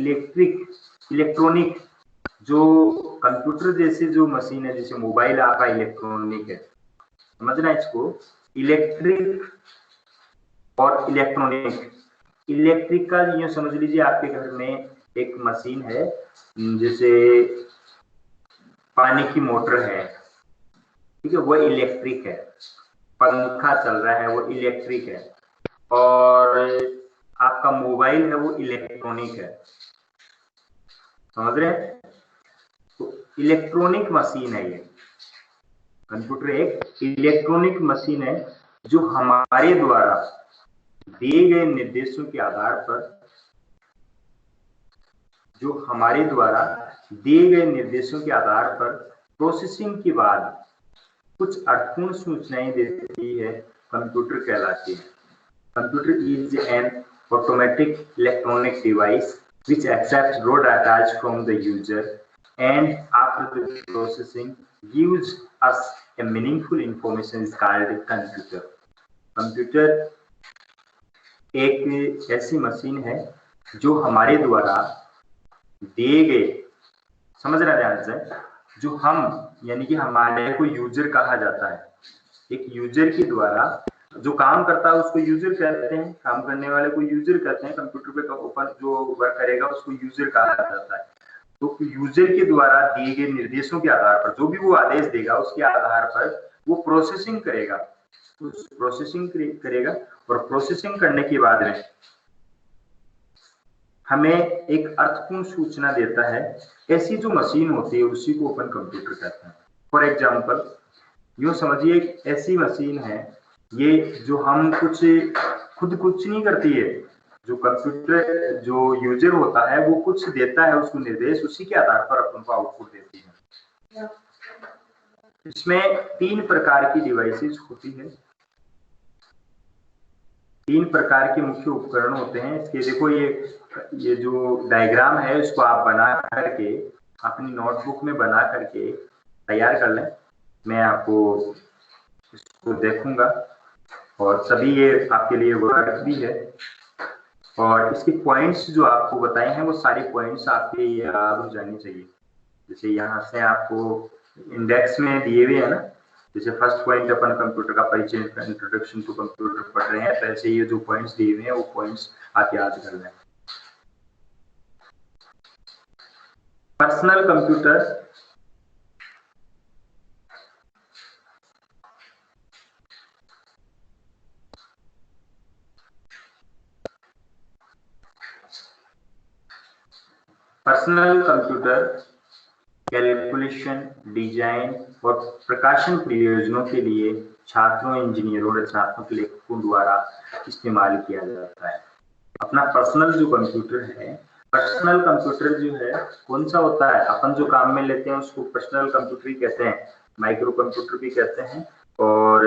इलेक्ट्रॉनिक जो कंप्यूटर जैसे जो मशीन है, जैसे मोबाइल आपका इलेक्ट्रॉनिक है, समझना इसको। इलेक्ट्रिक और इलेक्ट्रॉनिक, इलेक्ट्रिकल यूं समझ लीजिए आपके घर में एक मशीन है, जैसे पानी की मोटर है, ठीक है, वो इलेक्ट्रिक है। पंखा चल रहा है, वो इलेक्ट्रिक है। और आपका मोबाइल है, वो इलेक्ट्रॉनिक है, समझ रहे हैं? तो इलेक्ट्रॉनिक मशीन है ये कंप्यूटर, एक इलेक्ट्रॉनिक मशीन है जो हमारे द्वारा दिए गए निर्देशों के आधार पर प्रोसेसिंग के बाद कुछ अर्थपूर्ण सूचनाएं देती है, कंप्यूटर कहलाती है। Computer is an automatic electronic device which accepts raw data from the user and after the processing gives us a meaningful information is called computer. Computer एक ऐसी मशीन है जो हमारे द्वारा दिए गए, समझना ध्यान से, जो हम यानी कि हमारे को यूजर कहा जाता है, एक यूजर के द्वारा जो काम करता है उसको यूजर कहते हैं, काम करने वाले को यूजर कहते हैं। कंप्यूटर पे ऊपर जो वर्क करेगा उसको यूजर कहा जाता है। तो यूजर के द्वारा दिए गए निर्देशों के आधार पर जो भी वो आदेश देगा उसके आधार पर वो प्रोसेसिंग करेगा, और प्रोसेसिंग करने के बाद में हमें एक अर्थपूर्ण सूचना देता है। ऐसी जो मशीन होती है उसी को अपन कंप्यूटर कहते हैं। फॉर एग्जाम्पल यूं समझिए, एक ऐसी मशीन है ये जो हम खुद कुछ नहीं करती है, जो कंप्यूटर जो यूजर होता है वो कुछ देता है उसको निर्देश, उसी के आधार पर अपन को आउटपुट देती है। इसमें तीन प्रकार की डिवाइसेस होती है, तीन प्रकार के मुख्य उपकरण होते हैं इसके। देखो ये जो डायग्राम है इसको आप बना करके अपनी नोटबुक में बना करके तैयार कर लें, मैं आपको इसको देखूंगा, और सभी ये आपके लिए वर्क भी है, और इसके पॉइंट्स जो आपको बताए हैं वो सारे पॉइंट्स आपके याद हो जाने चाहिए। जैसे यहाँ से आपको इंडेक्स में दिए हुए हैं ना, जैसे फर्स्ट पॉइंट अपन कंप्यूटर का परिचय, इंट्रोडक्शन टू कंप्यूटर पढ़ रहे हैं, तो ऐसे ये जो पॉइंट्स दिए हुए हैं वो पॉइंट्स आप याद कर लें। पर्सनल कंप्यूटर कैलकुलेशन, डिजाइन और प्रकाशन प्रयोजनों के लिए छात्रों, इंजीनियरों और रचनात्मक लेखकों द्वारा इस्तेमाल किया जाता है। अपना पर्सनल जो कंप्यूटर है, पर्सनल कंप्यूटर जो है कौन सा होता है, अपन जो काम में लेते हैं उसको पर्सनल कंप्यूटर ही कहते हैं, माइक्रो कंप्यूटर भी कहते हैं, और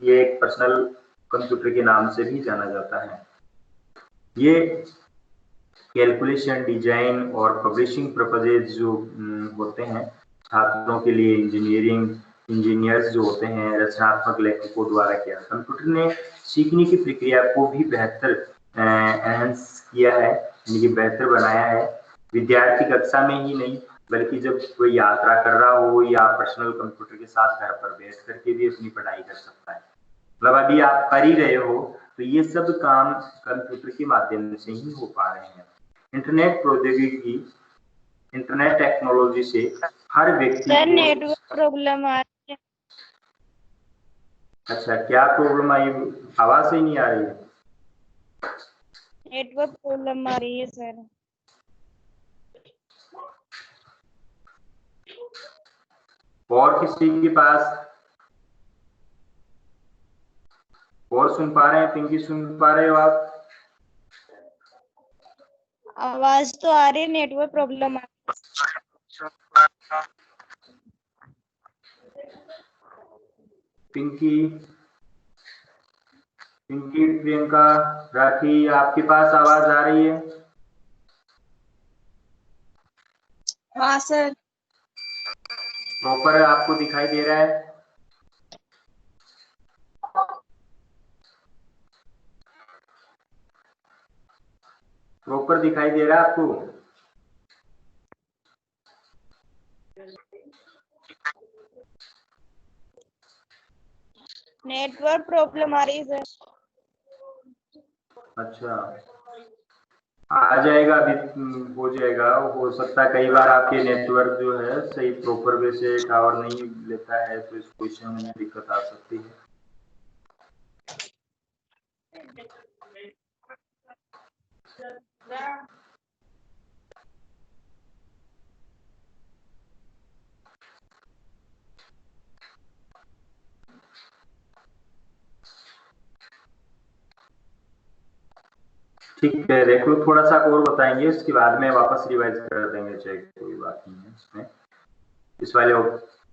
ये एक पर्सनल कंप्यूटर के नाम से भी जाना जाता है। ये कैलकुलेशन, डिजाइन और पब्लिशिंग पर्पजेज जो होते हैं छात्रों के लिए, इंजीनियरिंग इंजीनियर्स जो होते हैं, रचनात्मक लेखकों द्वारा किया। कंप्यूटर ने सीखने की प्रक्रिया को भी बेहतर एनहांस किया है, यानी कि बेहतर बनाया है। विद्यार्थी कक्षा में ही नहीं बल्कि जब कोई यात्रा कर रहा हो या पर्सनल कंप्यूटर के साथ घर पर बैठ करके भी अपनी पढ़ाई कर सकता है। मतलब अभी आप कर ही रहे हो, तो ये सब काम कंप्यूटर के माध्यम से ही हो पा रहे हैं। इंटरनेट प्रौद्योगिकी, इंटरनेट टेक्नोलॉजी से हर व्यक्ति सर को। नेटवर्क प्रॉब्लम आ रही है। अच्छा, क्या प्रॉब्लम आई? आवाज सही नहीं आ रही है। नेटवर्क प्रॉब्लम आ रही है सर। और किसी के पास? और सुन पा रहे हैं? पिंकी सुन पा रहे हो आप? आवाज तो आ रही है, नेटवर्क प्रॉब्लम आ रही है। पिंकी, पिंकी, प्रियंका, राखी, आपके पास आवाज आ रही है? हाँ सर। प्रॉपर आपको दिखाई दे रहा है? प्रॉपर दिखाई दे रहा है आपको? नेटवर्क प्रॉब्लम आ रही है सर। अच्छा, आ जाएगा, अभी हो जाएगा। हो सकता है कई बार आपके नेटवर्क जो है सही प्रॉपर वे से टावर नहीं लेता है, तो इस पोजिशन में दिक्कत आ सकती है। ठीक है, देखो थोड़ा सा और बताएंगे, उसके बाद में वापस रिवाइज कर देंगे, चेक कोई बात नहीं है इसमें। इस वाले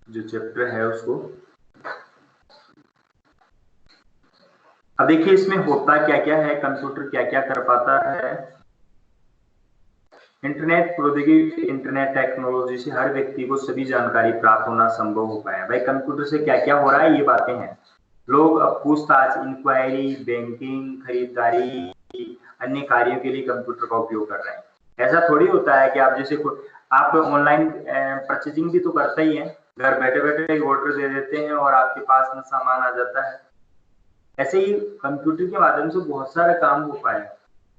जो चैप्टर है उसको अब देखिए, इसमें होता क्या क्या है, कंप्यूटर क्या क्या कर पाता है। इंटरनेट प्रौद्योगिकी, इंटरनेट टेक्नोलॉजी से हर व्यक्ति को सभी जानकारी प्राप्त होना संभव हो पाया। भाई कंप्यूटर से क्या क्या हो रहा है, ये बातें हैं। लोग अब पूछताछ, इंक्वायरी, बैंकिंग, खरीदारी, अन्य कार्यों के लिए कंप्यूटर का उपयोग कर रहे हैं। ऐसा थोड़ी होता है कि आप जैसे आप ऑनलाइन परचेजिंग भी तो करते ही हैं, घर बैठे बैठे एक ऑर्डर दे देते हैं और आपके पास में सामान आ जाता है। ऐसे ही कंप्यूटर के माध्यम से बहुत सारा काम हो पाया।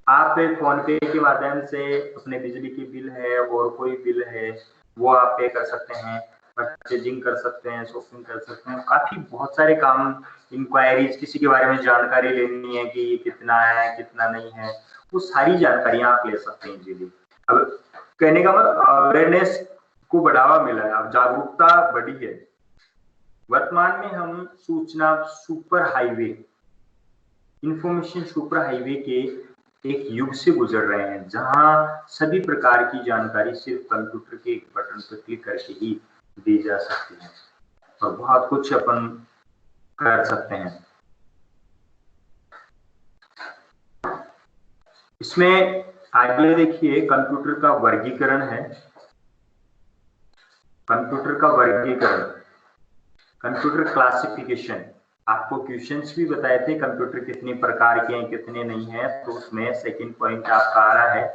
आप फोन पे के माध्यम से अपने बिजली की बिल है और कोई बिल है वो आप पे कर सकते हैं, परचेजिंग कर सकते हैं, शॉपिंग कर सकते हैं, काफी बहुत सारे काम। इंक्वायरीज, किसी के बारे में जानकारी लेनी है कि ये कितना है कितना नहीं है, वो सारी जानकारियां आप ले सकते हैं इजीली। अब कहने का मतलब अवेयरनेस को बढ़ावा मिला है, अब जागरूकता बढ़ी है। वर्तमान में हम सूचना super highway, information super highway के एक युग से गुजर रहे हैं, जहां सभी प्रकार की जानकारी सिर्फ कंप्यूटर के एक बटन पर क्लिक करके ही दी जा सकती है और बहुत कुछ अपन कर सकते हैं। इसमें आगे देखिए, कंप्यूटर का वर्गीकरण है। कंप्यूटर का वर्गीकरण, कंप्यूटर क्लासिफिकेशन। आपको क्वेश्चंस भी बताए थे कंप्यूटर कितने प्रकार के हैं कितने नहीं है, तो उसमें सेकंड पॉइंट आपका आ रहा है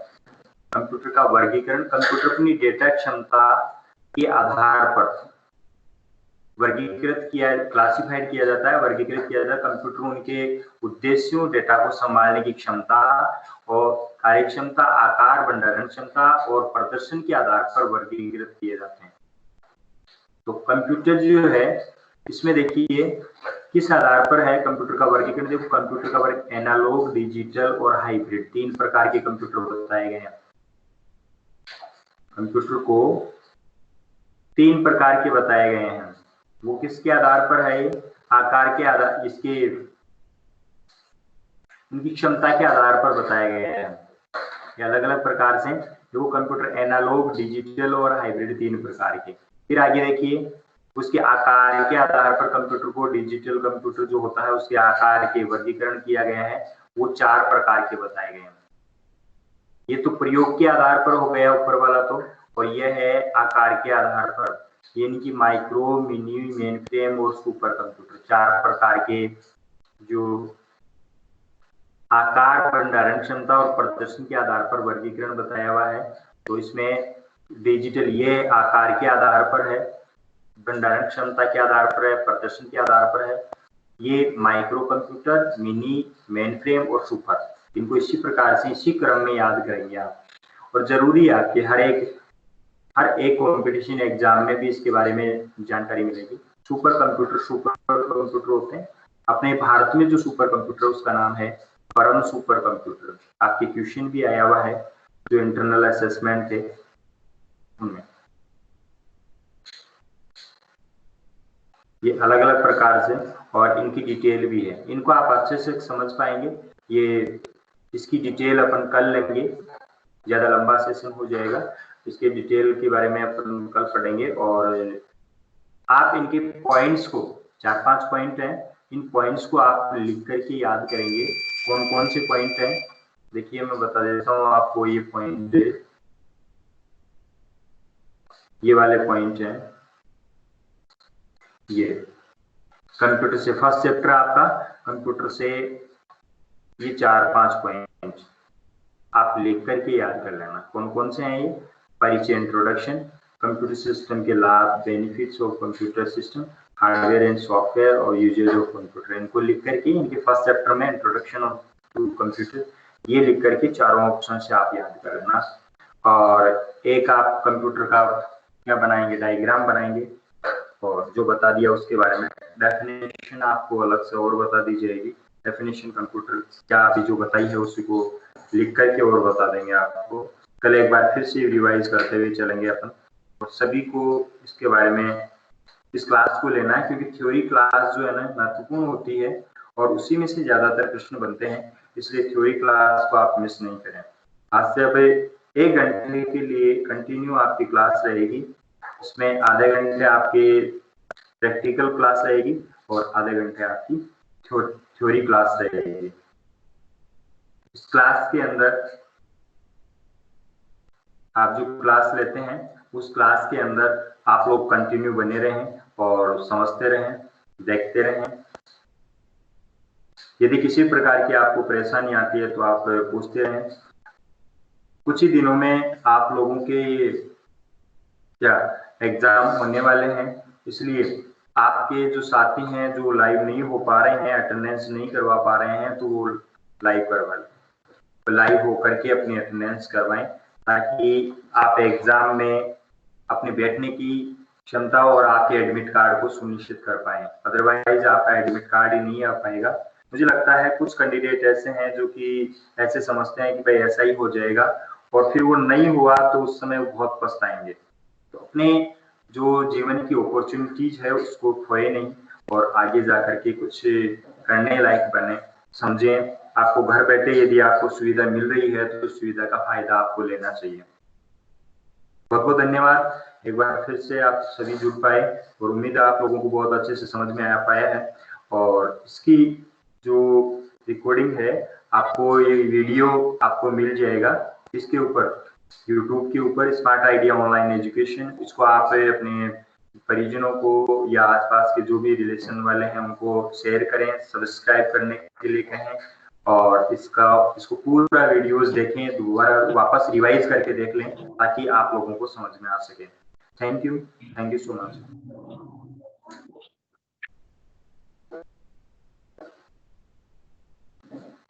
कंप्यूटर का वर्गीकरण। कंप्यूटर अपनी डेटा क्षमता के आधार पर वर्गीकृत किया, क्लासिफाइड किया जाता है, वर्गीकृत किया जाता है। कंप्यूटर उनके उद्देश्यों, डेटा को संभालने की क्षमता और कार्यक्षमता, आकार, भंडारण क्षमता और प्रदर्शन के आधार पर वर्गीकृत किए जाते हैं। तो कंप्यूटर जो है, इसमें देखिए किस आधार पर है कंप्यूटर का वर्गीकरण। देखो कंप्यूटर का वर्ग एनालॉग, डिजिटल और हाइब्रिड, 3 प्रकार के कंप्यूटर बताए गए हैं। कंप्यूटर को 3 प्रकार के बताए गए हैं। वो किसके आधार पर है? आकार के आधार, इसके उनकी क्षमता के आधार पर बताए गए हैं। ये अलग अलग प्रकार से जो कंप्यूटर एनालॉग, डिजिटल और हाइब्रिड 3 प्रकार के। फिर आगे देखिए, उसके आकार के आधार पर कंप्यूटर को, डिजिटल कंप्यूटर जो होता है उसके आकार के वर्गीकरण किया गया है। वो 4 प्रकार के बताए गए हैं। ये तो प्रयोग के आधार पर हो गया ऊपर वाला तो, और यह है आकार के आधार पर। यानी कि माइक्रो, मिनी, मेन फ्रेम और सुपर कंप्यूटर, 4 प्रकार के जो आकार, भंडारण क्षमता और प्रदर्शन के आधार पर वर्गीकरण बताया हुआ है। तो इसमें डिजिटल ये आकार के आधार पर है, भंडारण क्षमता के आधार पर है, प्रदर्शन के आधार पर है। ये micro computer, mini, main frame और सुपर, इनको इसी प्रकार से इसी क्रम में याद करेंगे आप। और जरूरी है आपके हर एक कॉम्पिटिशन एग्जाम में भी इसके बारे में जानकारी मिलेगी। सुपर कंप्यूटर होते हैं। अपने भारत में जो सुपर कंप्यूटर उसका नाम है परम सुपर कंप्यूटर। आपके क्वेश्चन भी आया हुआ है जो इंटरनल असेसमेंट थे उनमें। ये अलग अलग प्रकार से और इनकी डिटेल भी है, इनको आप अच्छे से समझ पाएंगे। ये इसकी डिटेल अपन कल लेंगे, ज्यादा लंबा सेशन हो जाएगा, इसके डिटेल के बारे में अपन कल पढ़ेंगे। और आप इनके पॉइंट्स को, 4-5 पॉइंट हैं, इन पॉइंट्स को आप लिख करके याद करेंगे। कौन कौन से पॉइंट हैं देखिए मैं बता देता हूँ आपको। ये पॉइंट, ये वाले पॉइंट हैं। ये कंप्यूटर से फर्स्ट चैप्टर आपका कंप्यूटर से ये 4-5 पॉइंट आप लिख करके याद कर लेना। कौन कौन से हैं ये? परिचय, इंट्रोडक्शन, कंप्यूटर सिस्टम के लाभ, benefits of computer system, hardware and software और यूजेज ऑफ कंप्यूटर, इनको लिख करके इनके फर्स्ट चैप्टर में इंट्रोडक्शन ऑफ कंप्यूटर, ये लिख करके चारों ऑप्शन से आप याद कर लेना। और एक आप कंप्यूटर का क्या बनाएंगे, डायग्राम बनाएंगे, और जो बता दिया उसके बारे में डेफिनेशन आपको अलग से और बता दी जाएगी। डेफिनेशन कंप्यूटर क्या अभी जो बताई है उसी को लिख करके और बता देंगे आपको। कल एक बार फिर से रिवाइज करते हुए चलेंगे अपन, और सभी को इसके बारे में इस क्लास को लेना है, क्योंकि थ्योरी क्लास जो है ना महत्वपूर्ण होती है और उसी में से ज्यादातर प्रश्न बनते हैं, इसलिए थ्योरी क्लास को आप मिस नहीं करें। आज से अब 1 घंटे के लिए कंटिन्यू आपकी क्लास रहेगी, उसमें आधे घंटे आपके प्रैक्टिकल क्लास रहेगी और आधे घंटे आपकी थ्योरी क्लास रहेगी। इस क्लास के अंदर आप जो क्लास लेते हैं उस क्लास के अंदर आप लोग कंटिन्यू बने रहें और समझते रहें, देखते रहें। यदि किसी प्रकार की आपको परेशानी आती है तो आप पूछते रहें। कुछ ही दिनों में आप लोगों के क्या एग्जाम होने वाले हैं, इसलिए आपके जो साथी हैं जो लाइव नहीं हो पा रहे हैं, अटेंडेंस नहीं करवा पा रहे हैं, तो वो लाइव करवा लें, लाइव होकर के अपनी अटेंडेंस करवाएं, ताकि आप एग्जाम में अपने बैठने की क्षमता और आपके एडमिट कार्ड को सुनिश्चित कर पाए। अदरवाइज आपका एडमिट कार्ड ही नहीं आ पाएगा। मुझे लगता है कुछ कैंडिडेट ऐसे हैं जो कि ऐसे समझते हैं कि भाई ऐसा ही हो जाएगा, और फिर वो नहीं हुआ तो उस समय वो बहुत पछताएंगे। तो अपने जो जीवन की अपॉर्चुनिटीज है उसको खोए नहीं और आगे जाकर के कुछ करने लायक बने, समझें। आपको घर बैठे यदि आपको सुविधा मिल रही है तो उस सुविधा का फायदा आपको लेना चाहिए। बहुत बहुत धन्यवाद। एक बार फिर से आप सभी जुड़ पाए और उम्मीद है आप लोगों को बहुत अच्छे से समझ में आ पाया है। और इसकी जो रिकॉर्डिंग है, आपको ये वीडियो आपको मिल जाएगा इसके ऊपर, यूट्यूब के ऊपर, स्मार्ट आइडिया ऑनलाइन एजुकेशन। इसको आप अपने परिजनों को या आसपास के जो भी रिलेशन वाले हैं उनको शेयर करें, सब्सक्राइब करने के लिए कहें, और इसको पूरा वीडियोस देखें, दोबारा वापस रिवाइज करके देख लें ताकि आप लोगों को समझ में आ सके। Thank you so much.